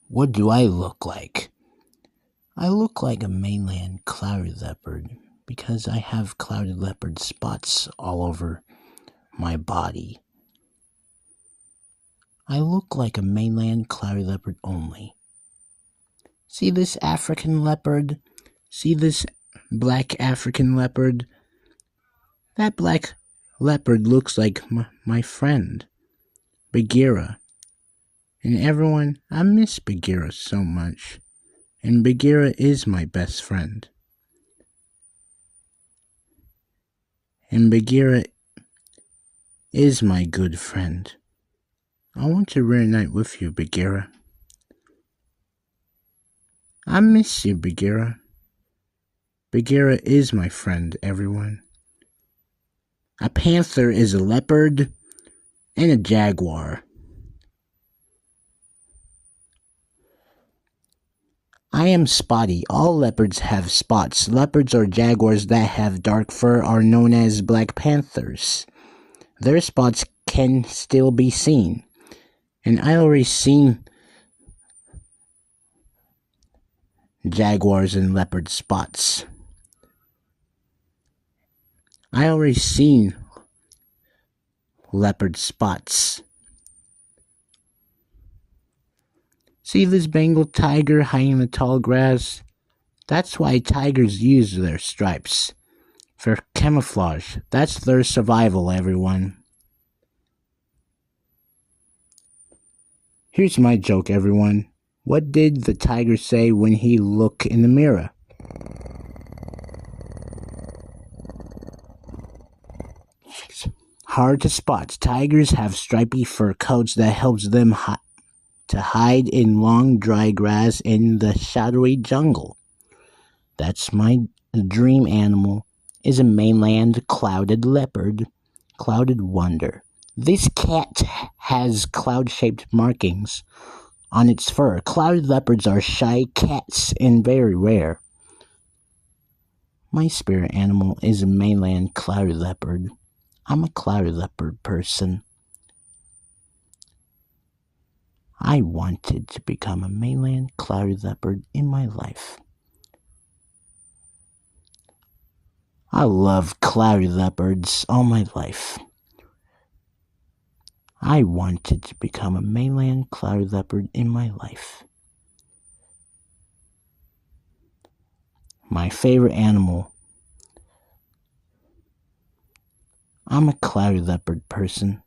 What do I look like? I look like a mainland clouded leopard because I have clouded leopard spots all over my body. I look like a mainland clouded leopard only. See this African leopard? See this black African leopard? That black leopard looks like my friend, Bagheera. And everyone, I miss Bagheera so much. And Bagheera is my best friend. And Bagheera is my good friend. I want to reunite with you, Bagheera. I miss you, Bagheera. Bagheera is my friend, everyone. A panther is a leopard and a jaguar. I am spotty. All leopards have spots. Leopards or jaguars that have dark fur are known as black panthers. Their spots can still be seen. And I already seen jaguars and leopard spots. I already seen leopard spots. See this Bengal tiger hiding in the tall grass? That's why tigers use their stripes. For camouflage. That's their survival, everyone. Here's my joke, everyone. What did the tiger say when he looked in the mirror? Hard to spot. Tigers have stripy fur coats that helps them to hide in long dry grass in the shadowy jungle. That's my dream animal, is a mainland clouded leopard, clouded wonder. This cat has cloud-shaped markings on its fur. Clouded leopards are shy cats and very rare. My spirit animal is a mainland clouded leopard. I'm a clouded leopard person. I wanted to become a mainland clouded leopard in my life. I love clouded leopards all my life. I wanted to become a mainland clouded leopard in my life. My favorite animal. I'm a clouded leopard person.